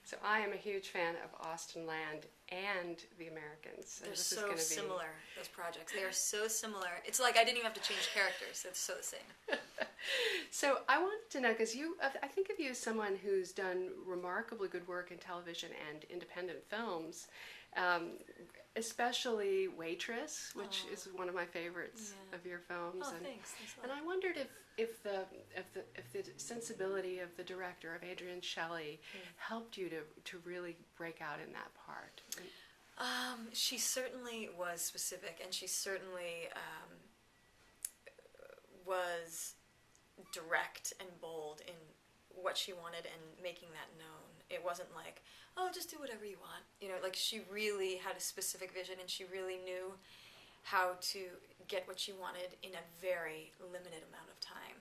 So I am a huge fan of Austenland and The Americans. They're this so is similar, those projects. They are so similar. It's like I didn't even have to change characters. It's so the same. So I wanted to know, because I think of you as someone who's done remarkably good work in television and independent films, especially Waitress, which is one of my favorites of your films. Oh, thanks. And I wondered if the sensibility of the director, of Adrienne Shelley, helped you to really break out in that part. She certainly was specific, and she certainly was direct and bold in what she wanted and making that known. It wasn't like, oh, just do whatever you want. You know, like she really had a specific vision, and she really knew how to get what she wanted in a very limited amount of time.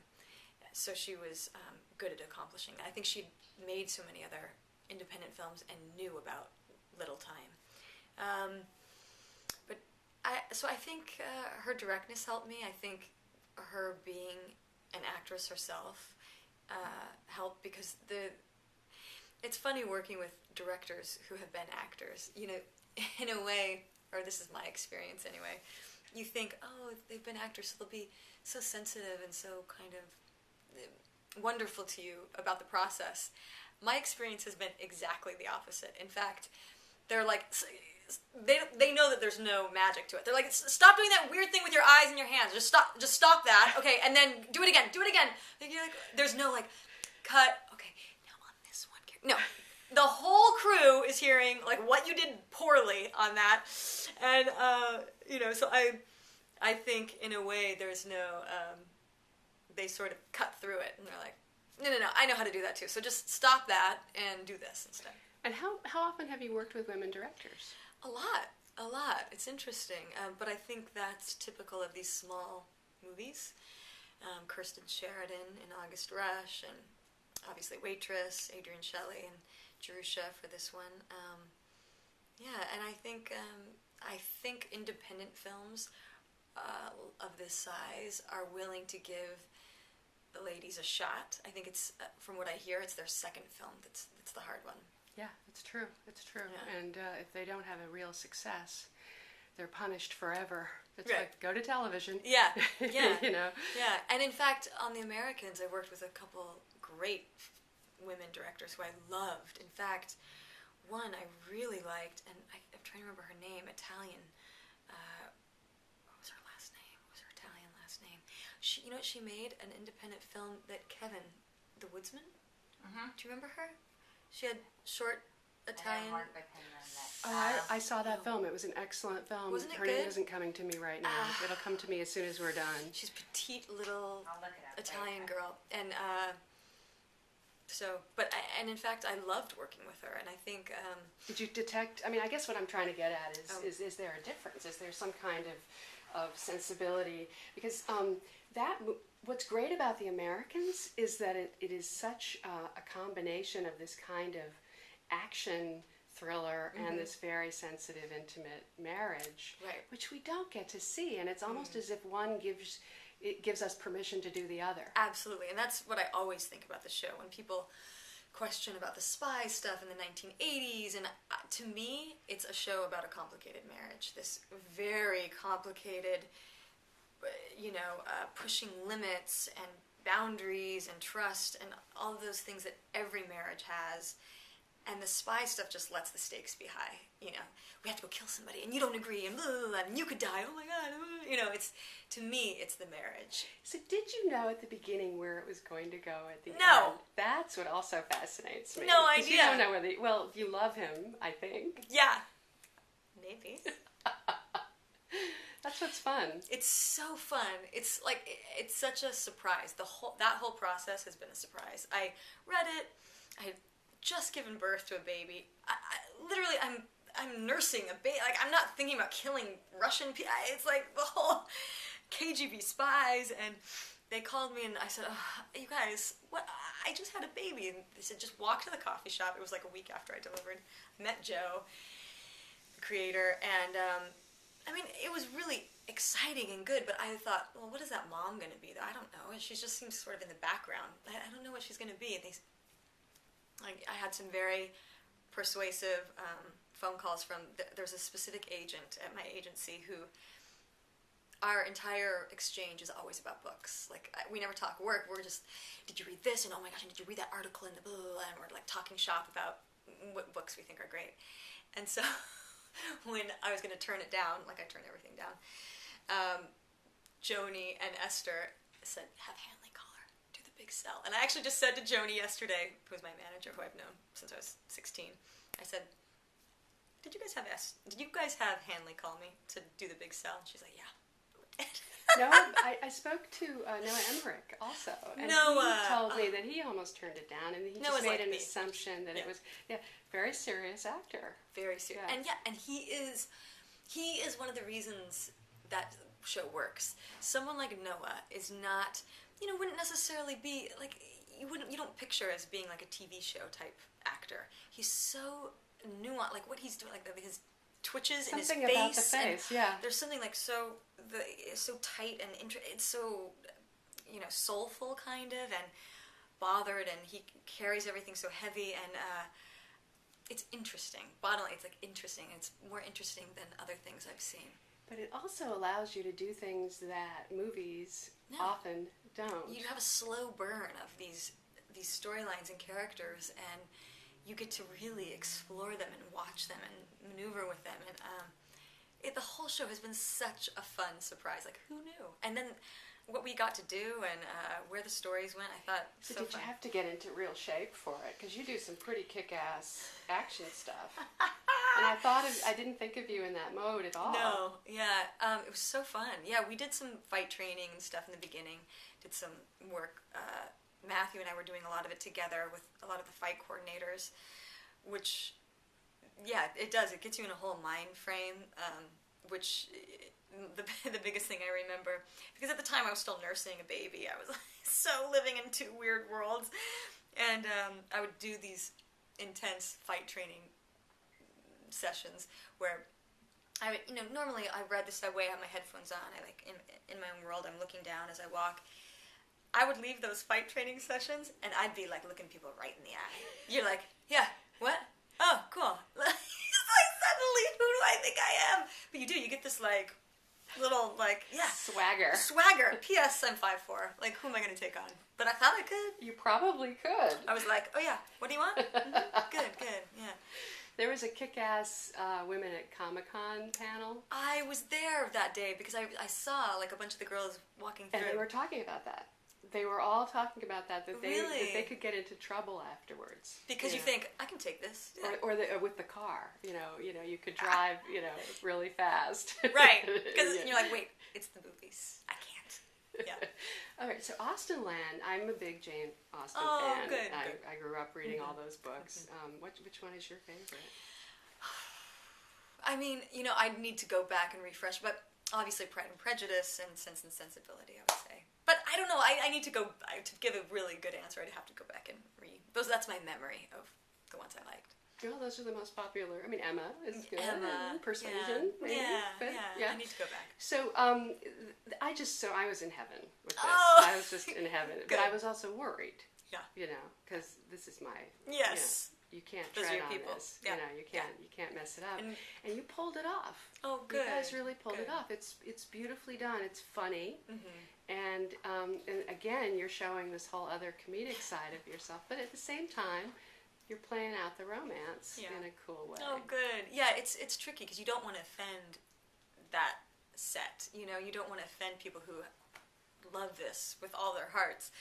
So she was good at accomplishing that. I think she'd made so many other independent films and knew about little time. So I think her directness helped me. I think her being an actress herself helped, because it's funny working with directors who have been actors. You know, in a way, or this is my experience anyway, you think, oh, they've been actors, so they'll be so sensitive and so kind of wonderful to you about the process. My experience has been exactly the opposite. In fact, they're like, they know that there's no magic to it. They're like, stop doing that weird thing with your eyes and your hands. Just stop that. Okay, and then do it again. Like, you're like, there's no like, cut. Okay, now on this one. No, the whole crew is hearing like what you did poorly on that, and so I think in a way there's no. They sort of cut through it, and they're like, no, I know how to do that too. So just stop that and do this instead. And how often have you worked with women directors? A lot. It's interesting, but I think that's typical of these small movies. Kirsten Sheridan in August Rush, and obviously Waitress, Adrienne Shelley, and Jerusha for this one. And I think independent films of this size are willing to give the ladies a shot. I think it's, from what I hear, it's their second film that's the hard one. Yeah, it's true. Yeah. And if they don't have a real success, they're punished forever. It's right. like, go to television. Yeah. You know? Yeah, and in fact, on The Americans, I worked with a couple great women directors who I loved. In fact, one I really liked, and I'm trying to remember her name, Italian. What was her last name? What was her Italian last name? She made an independent film that Kevin, the Woodsman? Do you remember her? She had short Italian. I worked with him on that. I saw that film. It was an excellent film. Wasn't it Her good? name isn't coming to me right now. It'll come to me as soon as we're done. She's a petite little I'll look it up Italian later. girl, and in fact, I loved working with her, and I think. Did you detect? I mean, I guess what I'm trying to get at is there a difference? Is there some kind of sensibility? Because what's great about The Americans is that it is such a combination of this kind of action thriller and this very sensitive, intimate marriage, Right. which we don't get to see, and it's almost as if one gives us permission to do the other. Absolutely, and that's what I always think about the show when people question about the spy stuff in the 1980s, and to me, it's a show about a complicated marriage. This very complicated, pushing limits and boundaries and trust and all of those things that every marriage has. And the spy stuff just lets the stakes be high. We have to go kill somebody, and you don't agree, and blah, blah, blah, and you could die. Oh my God! To me, it's the marriage. So did you know at the beginning where it was going to go at the end? No. That's what also fascinates me. No 'Cause idea. You don't know whether. Well, you love him, I think. Yeah, maybe. That's what's fun. It's so fun. It's like it's such a surprise. That whole process has been a surprise. I read it. I had just given birth to a baby. Literally, I'm nursing a baby. Like, I'm not thinking about killing Russian people. It's like the whole KGB spies, and they called me and I said, you guys, what? I just had a baby. And they said, just walk to the coffee shop. It was like a week after I delivered. I met Joe, the creator, and it was really exciting and good, but I thought, well, what is that mom going to be? I don't know. She just seems sort of in the background. I don't know what she's going to be. And I had some very persuasive phone calls from, there's a specific agent at my agency who, our entire exchange is always about books. Like, we never talk work. We're just, did you read this? And oh my gosh, and did you read that article in the blah, blah, blah? And we're like talking shop about what books we think are great. And so when I was going to turn it down, like I turn everything down, Joni and Esther said, have Hanley call her, do the big sell. And I actually just said to Joni yesterday, who's my manager, who I've known since I was 16, I said, did you guys have Hanley call me to do the big sell? And she's like, yeah. No, I spoke to Noah Emmerich also, and Noah, he told me that he almost turned it down, and he just made an assumption that it was very serious actor. Very serious, and he is one of the reasons that show works. Someone like Noah is not, wouldn't necessarily be like you don't picture as being like a TV show type actor. He's so nuanced, like what he's doing, like his twitches in his face. Something about the face, yeah. There's something like so tight and it's so soulful kind of, and bothered, and he carries everything so heavy, and it's interesting. Bottom line, it's like interesting. It's more interesting than other things I've seen. But it also allows you to do things that movies often don't. You have a slow burn of these storylines and characters, and you get to really explore them and watch them and maneuver with them. And the whole show has been such a fun surprise. Like, who knew? And then what we got to do and where the stories went, I thought, so did fun. You have to get into real shape for it? Because you do some pretty kick-ass action stuff. And I didn't think of you in that mode at all. No, yeah. It was so fun. Yeah, we did some fight training and stuff in the beginning. Did some work. Matthew and I were doing a lot of it together with a lot of the fight coordinators, which, yeah, it does. It gets you in a whole mind frame, which the biggest thing I remember, because at the time I was still nursing a baby. I was like, so living in two weird worlds. And I would do these intense fight training sessions where I would, normally I read this way, I have my headphones on, I like in my own world, I'm looking down as I walk. I would leave those fight training sessions, and I'd be, like, looking people right in the eye. You're like, yeah, what? Oh, cool. Like, suddenly, who do I think I am? But you do. You get this, like, little, like, Swagger. P.S. I'm 5'4". Like, who am I going to take on? But I thought I could. You probably could. I was like, oh, yeah, what do you want? Mm-hmm. Good, yeah. There was a kick-ass Women at Comic-Con panel. I was there that day because I saw, like, a bunch of the girls walking through. And they were talking about that. They were all talking about that they could get into trouble afterwards. Because you think, I can take this. Yeah. Or with the car, you could drive, really fast. Right. Because you're like, wait, it's the movies. I can't. Yeah. All right, so Austenland, I'm a big Jane Austen fan. Oh, good. I grew up reading all those books. Which one is your favorite? I mean, I need to go back and refresh, but obviously Pride and Prejudice and Sense and Sensibility, I would say. But I don't know. I need to go to give a really good answer. I'd have to go back and read those. That's my memory of the ones I liked. Well, those are the most popular. I mean, Emma is good. Emma, Persuasion, maybe. Yeah. I need to go back. So, I was in heaven with this. I was just in heaven, but I was also worried. Yeah. Because this is my. Yes. You can't those tread are your on people. this. Yeah. You can't mess it up. And you pulled it off. Oh, good. You guys really pulled it off. It's beautifully done. It's funny. Mm-hmm. And again, you're showing this whole other comedic side of yourself, but at the same time, you're playing out the romance in a cool way. Oh, good. Yeah, it's tricky because you don't want to offend that set. You don't want to offend people who love this with all their hearts.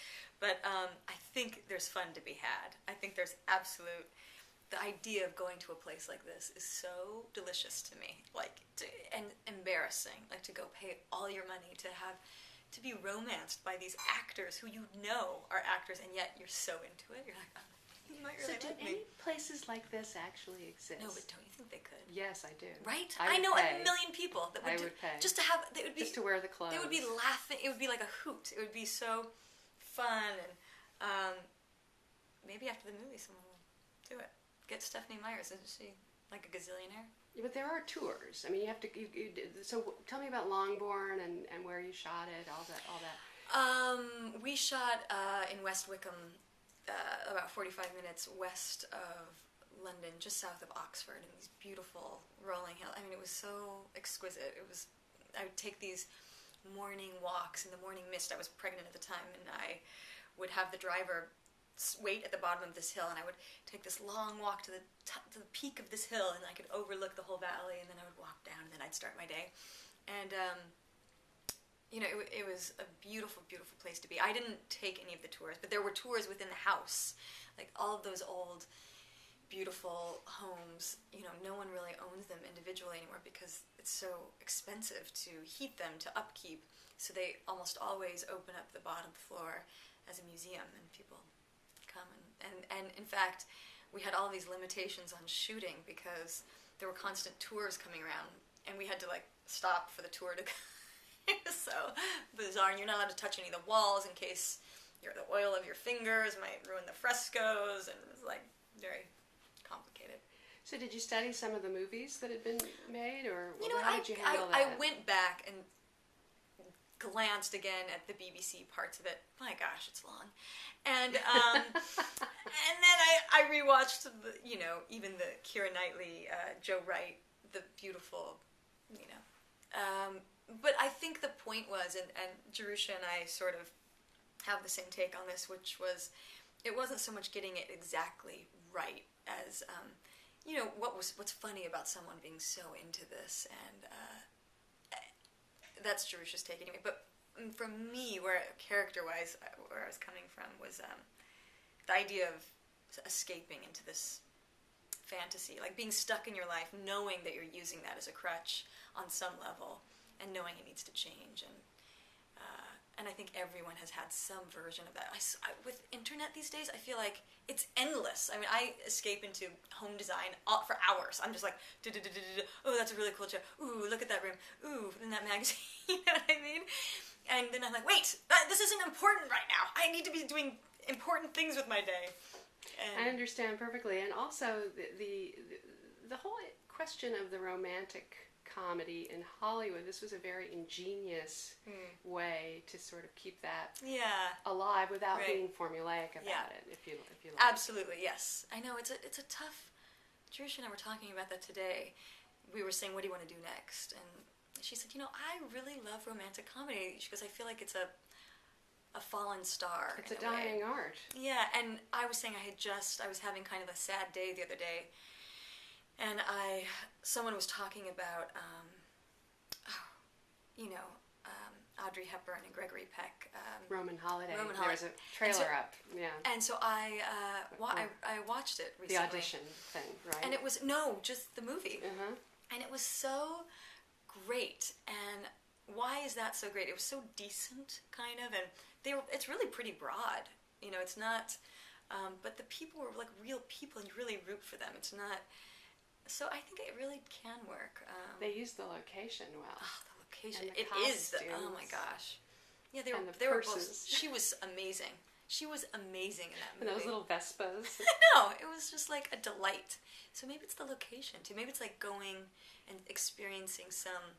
But I think there's fun to be had. I think there's the idea of going to a place like this is so delicious to me, and embarrassing, like to go pay all your money to be romanced by these actors who are actors, and yet you're so into it. You're like, oh, you might really like me. So do any places like this actually exist? No, but don't you think they could? Yes, I do. Right? I know a million people that would pay. Just to have, they would be, just to wear the clothes. They would be laughing. It would be like a hoot. It would be so fun, and maybe after the movie someone will do it. Get Stephanie Meyers. Isn't she like a gazillionaire? Yeah, but there are tours. I mean, you have to. So tell me about Longbourn and where you shot it. All that. We shot in West Wickham, about 45 minutes west of London, just south of Oxford, in these beautiful rolling hills. I mean, it was so exquisite. I would take these morning walks in the morning mist. I was pregnant at the time, and I would have the driver wait at the bottom of this hill, and I would take this long walk to the peak of this hill, and I could overlook the whole valley, and then I would walk down, and then I'd start my day. And it was a beautiful, beautiful place to be. I didn't take any of the tours, but there were tours within the house, like all of those old, beautiful homes. No one really owns them individually anymore because it's so expensive to heat them, to upkeep. So they almost always open up the bottom floor as a museum, and people come. And in fact, we had all these limitations on shooting because there were constant tours coming around, and we had to stop for the tour to. So bizarre, and you're not allowed to touch any of the walls in case the oil of your fingers might ruin the frescoes, and it was very complicated. So did you study some of the movies that had been made, or how did you handle that? I went back and glanced again at the BBC parts of it. My gosh, it's long. And and then I rewatched even the Keira Knightley, Joe Wright, the beautiful, but I think the point was, and Jerusha and I sort of have the same take on this, which was, it wasn't so much getting it exactly right as, what's funny about someone being so into this, and that's Jerusha's take anyway. But for me, character-wise, where I was coming from was the idea of escaping into this fantasy, being stuck in your life, knowing that you're using that as a crutch on some level, and knowing it needs to change. And I think everyone has had some version of that. With internet these days, I feel like it's endless. I mean, I escape into home design for hours. I'm just oh, that's a really cool chair. Ooh, look at that room. Ooh, in that magazine. You know what I mean? And then I'm like, wait, this isn't important right now. I need to be doing important things with my day. And I understand perfectly. And also the whole question of the romantic comedy in Hollywood, this was a very ingenious way to sort of keep that alive without being formulaic about it, if you like. Absolutely, yes. I know, it's a tough... Jerusha and I were talking about that today. We were saying, what do you want to do next? And she said, I really love romantic comedy. She goes, I feel like it's a fallen star. It's a dying art. Yeah, and I was saying I was having kind of a sad day the other day, and someone was talking about, Audrey Hepburn and Gregory Peck. Roman Holiday. Roman There was a trailer up, yeah. And so I watched it recently. The audition thing, right? And it was, just the movie. Uh-huh. And it was so great. And why is that so great? It was so decent, kind of, and it's really pretty broad. It's not, but the people were real people, and you really root for them. It's not... So I think it really can work. They use the location well. Oh, the location! And the costumes. Oh my gosh! Yeah, they were both. She was amazing. She was amazing in that movie. And those little Vespas. No, it was just a delight. So maybe it's the location too. Maybe it's going and experiencing some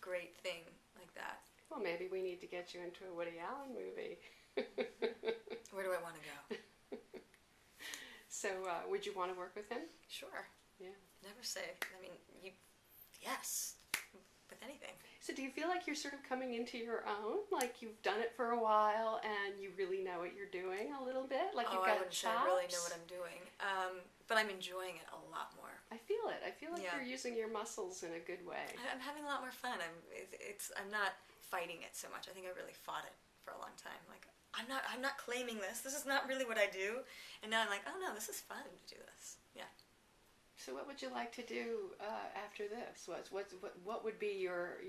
great thing like that. Well, maybe we need to get you into a Woody Allen movie. Where do I want to go? So, would you want to work with him? Sure. Yeah. Never say. I mean, yes, with anything. So do you feel like you're sort of coming into your own? Like you've done it for a while and you really know what you're doing a little bit? Like you've got chops? I really know what I'm doing. But I'm enjoying it a lot more. I feel it. I feel like you're using your muscles in a good way. I'm having a lot more fun. I'm not fighting it so much. I think I really fought it for a long time. I'm not claiming this. This is not really what I do. And now I'm like, oh no, this is fun to do this. Yeah. So what would you like to do after this? What would be your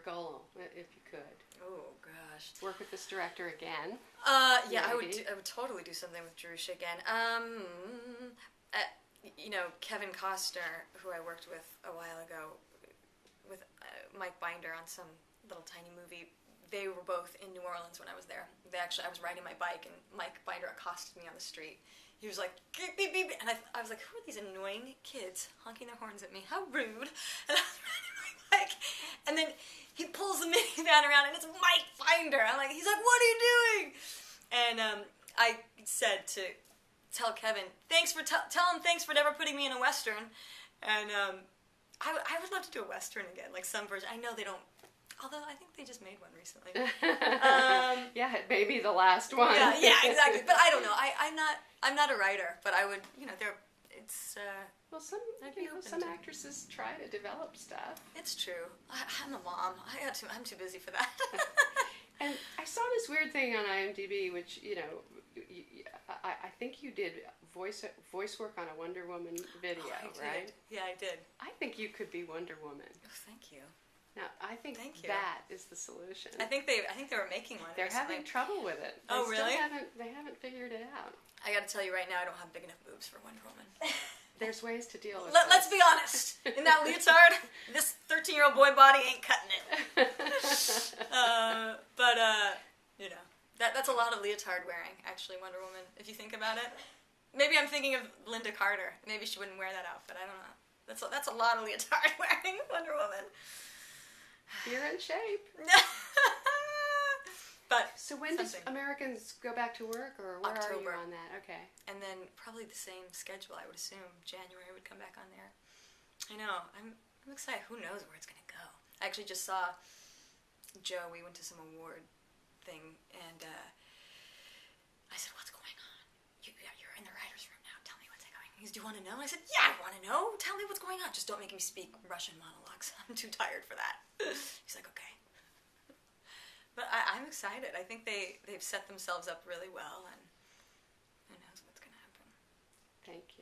goal if you could? Oh gosh. Work with this director again? Yeah, I would totally do something with Jerusha again. Kevin Costner, who I worked with a while ago, with Mike Binder on some little tiny movie. They were both in New Orleans when I was there. I was riding my bike, and Mike Binder accosted me on the street. He was like, beep, beep, beep. And I was like, who are these annoying kids honking their horns at me? How rude. And I was riding my bike. And then he pulls the minivan around, and it's Mike Binder. He's like, what are you doing? And I said to tell Kevin, tell him thanks for never putting me in a Western. And I would love to do a Western again, like some version. I know they don't, although I think they just made one recently. Yeah, it may be the last one. Yeah, exactly. But I don't know. I'm not a writer, but I would, it's... Well, some actresses try to develop stuff. It's true. I'm a mom. I'm too busy for that. And I saw this weird thing on IMDb, which, I think you did voice work on a Wonder Woman video, right? Yeah, I did. I think you could be Wonder Woman. Oh, thank you. Now, I think that is the solution. I think they were making one. They're recently. having trouble with it. Oh, really? They haven't figured it out. I got to tell you right now, I don't have big enough boobs for Wonder Woman. There's ways to deal with Let's be honest. In that leotard, this 13-year-old boy body ain't cutting it. That's a lot of leotard wearing, actually, Wonder Woman, if you think about it. Maybe I'm thinking of Linda Carter. Maybe she wouldn't wear that outfit. I don't know. That's a lot of leotard wearing, Wonder Woman. You're in shape. But so when does Americans go back to work, or where October. are you on that? Okay. And then probably the same schedule, I would assume. January would come back on there. I know. I'm excited. Who knows where it's going to go? I actually just saw Joe. We went to some award thing, and I said, "What's going on? You're in the writer's room now. Tell me what's going on." He goes, "Do you want to know?" I said, "Yeah, I want to know. Tell me what's going on. Just don't make me speak Russian monologues. I'm too tired for that." He's like, "Okay." But I'm excited. I think they've set themselves up really well, and who knows what's going to happen. Thank you.